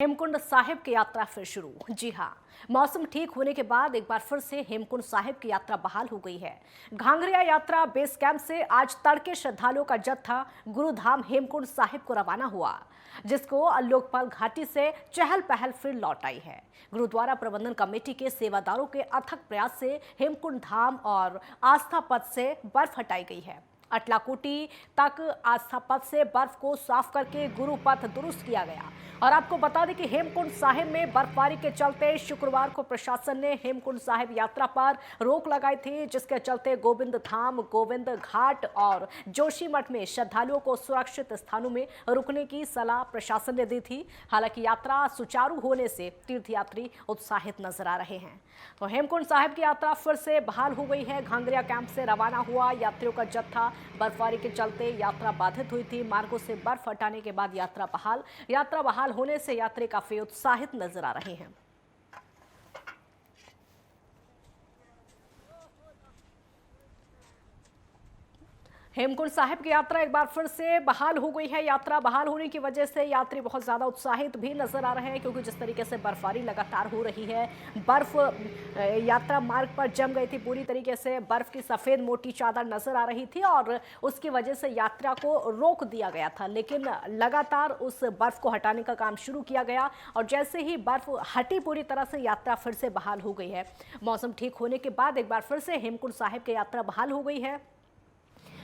हेमकुंड साहिब की यात्रा फिर शुरू। जी हां, मौसम ठीक होने के बाद एक बार फिर से हेमकुंड साहिब की यात्रा बहाल हो गई है। घांगरिया यात्रा बेस कैंप से आज तड़के श्रद्धालुओं का जत्था गुरुधाम हेमकुंड साहिब को रवाना हुआ, जिसको लोकपाल घाटी से चहल पहल फिर लौट आई है। गुरुद्वारा प्रबंधन कमेटी के सेवादारों के अथक प्रयास से हेमकुंड धाम और आस्था पथ से बर्फ हटाई गई है। अटलाकोटी तक आस्था पथ से बर्फ को साफ करके गुरु पथ दुरुस्त किया गया। और आपको बता दें कि हेमकुंड साहिब में बर्फबारी के चलते शुक्रवार को प्रशासन ने हेमकुंड साहिब यात्रा पर रोक लगाई थी, जिसके चलते गोविंद धाम, गोविंद घाट और जोशीमठ में श्रद्धालुओं को सुरक्षित स्थानों में रुकने की सलाह प्रशासन ने दी थी। हालांकि यात्रा सुचारू होने से तीर्थयात्री उत्साहित नजर आ रहे हैं। तो हेमकुंड साहिब की यात्रा फिर से बहाल हो गई है। घांगरिया कैंप से रवाना हुआ यात्रियों का जत्था बर्फबारी के चलते यात्रा बाधित हुई थी। मार्गों से बर्फ हटाने के बाद यात्रा बहाल होने से यात्री काफी उत्साहित नजर आ रहे हैं। हेमकुंड साहिब की यात्रा एक बार फिर से बहाल हो गई है। यात्रा बहाल होने की वजह से यात्री बहुत ज़्यादा उत्साहित भी नजर आ रहे हैं, क्योंकि जिस तरीके से बर्फबारी लगातार हो रही है, बर्फ यात्रा मार्ग पर जम गई थी। पूरी तरीके से बर्फ की सफ़ेद मोटी चादर नजर आ रही थी और उसकी वजह से यात्रा को रोक दिया गया था। लेकिन लगातार उस बर्फ को हटाने का काम शुरू किया गया और जैसे ही बर्फ हटी पूरी तरह से यात्रा फिर से बहाल हो गई है। मौसम ठीक होने के बाद एक बार फिर से हेमकुंड साहिब की यात्रा बहाल हो गई है।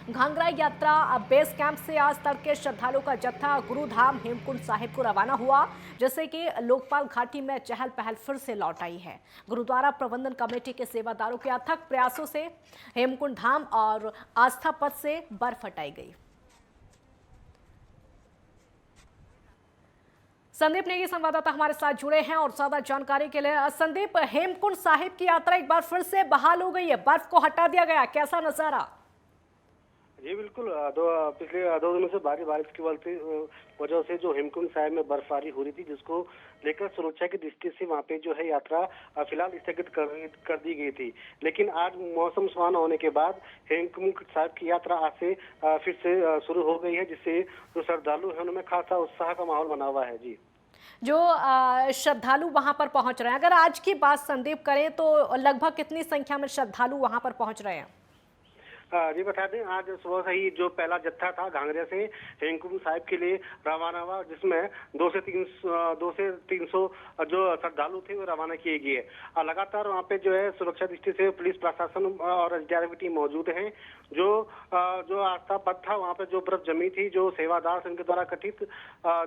घांगरा यात्रा बेस कैंप से आज तड़के श्रद्धालुओं का जत्था गुरुधाम हेमकुंड साहिब को रवाना हुआ, जैसे कि लोकपाल घाटी में चहल पहल फिर से लौट आई है। गुरुद्वारा प्रबंधन कमेटी के सेवादारों के अथक प्रयासों से हेमकुंड धाम और आस्था पथ से बर्फ हटाई गई। संदीप नेगी संवाददाता हमारे साथ जुड़े हैं और ज्यादा जानकारी के लिए। संदीप, हेमकुंड साहिब की यात्रा एक बार फिर से बहाल हो गई है, बर्फ को हटा दिया गया, कैसा नजारा? जी बिल्कुल। पिछले 2 दिनों से भारी बारिश की वजह से जो हेमकुंड साहिब में बर्फबारी हो रही थी, जिसको लेकर सुरक्षा की दृष्टि से वहां पे जो है यात्रा फिलहाल स्थगित कर दी गई थी। लेकिन आज मौसम सुहाना होने के बाद हेमकुंड साहिब की यात्रा आज से फिर से शुरू हो गई है, जिससे जो श्रद्धालु है उनमें खासा उत्साह का माहौल बना हुआ है। जी, जो श्रद्धालु वहां पर पहुंच रहे हैं, अगर आज की बात संदीप करें तो लगभग कितनी संख्या में श्रद्धालु वहां पर पहुंच रहे हैं? जी बता दें, आज सुबह से ही जो पहला जत्था था घांगरिया से हेमकुंड साहिब के लिए रवाना हुआ, जिसमें 200 जो श्रद्धालु थे वो रवाना किए गए। लगातार वहाँ पे जो है सुरक्षा दृष्टि से पुलिस प्रशासन और एसडीआरएफ की टीम मौजूद है। जो आस्था पथ था वहाँ पे जो बर्फ जमी थी, जो सेवादार संघ के द्वारा कथित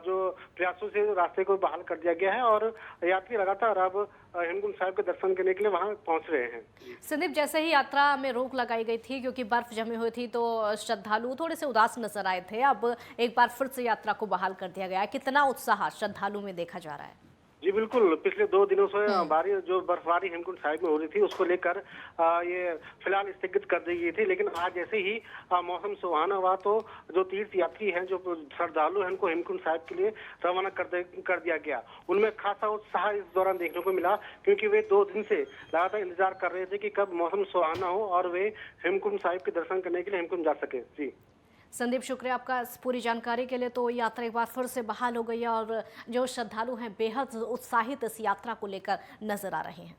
जो प्रयासों से रास्ते को बहाल कर दिया गया है और यात्री लगातार अब हेमकुंड साहिब के दर्शन करने के लिए वहाँ पहुँच रहे हैं। संदीप, जैसे ही यात्रा में रोक लगाई गई थी क्योंकि बर्फ जमी हुई थी, तो श्रद्धालु थोड़े से उदास नजर आए थे। अब एक बार फिर से यात्रा को बहाल कर दिया गया है, कितना उत्साह श्रद्धालु में देखा जा रहा है? जी बिल्कुल। पिछले 2 दिनों से जो बर्फबारी हेमकुंड साहिब में हो रही थी, उसको लेकर ये फिलहाल स्थगित कर दी गई थी। लेकिन आज जैसे ही मौसम सुहाना हुआ, तो जो तीर्थ यात्री हैं, जो श्रद्धालु हैं, उनको हेमकुंड साहिब के लिए रवाना कर दिया गया। उनमें खासा उत्साह इस दौरान देखने को मिला, क्योंकि वे 2 दिन से लगातार इंतजार कर रहे थे कि कब मौसम सुहाना हो और वे हेमकुंड साहिब के दर्शन करने के लिए हेमकुंड जा सके। जी संदीप, शुक्रिया आपका पूरी जानकारी के लिए। तो यात्रा एक बार फिर से बहाल हो गई है और जो श्रद्धालु हैं बेहद उत्साहित इस यात्रा को लेकर नजर आ रहे हैं।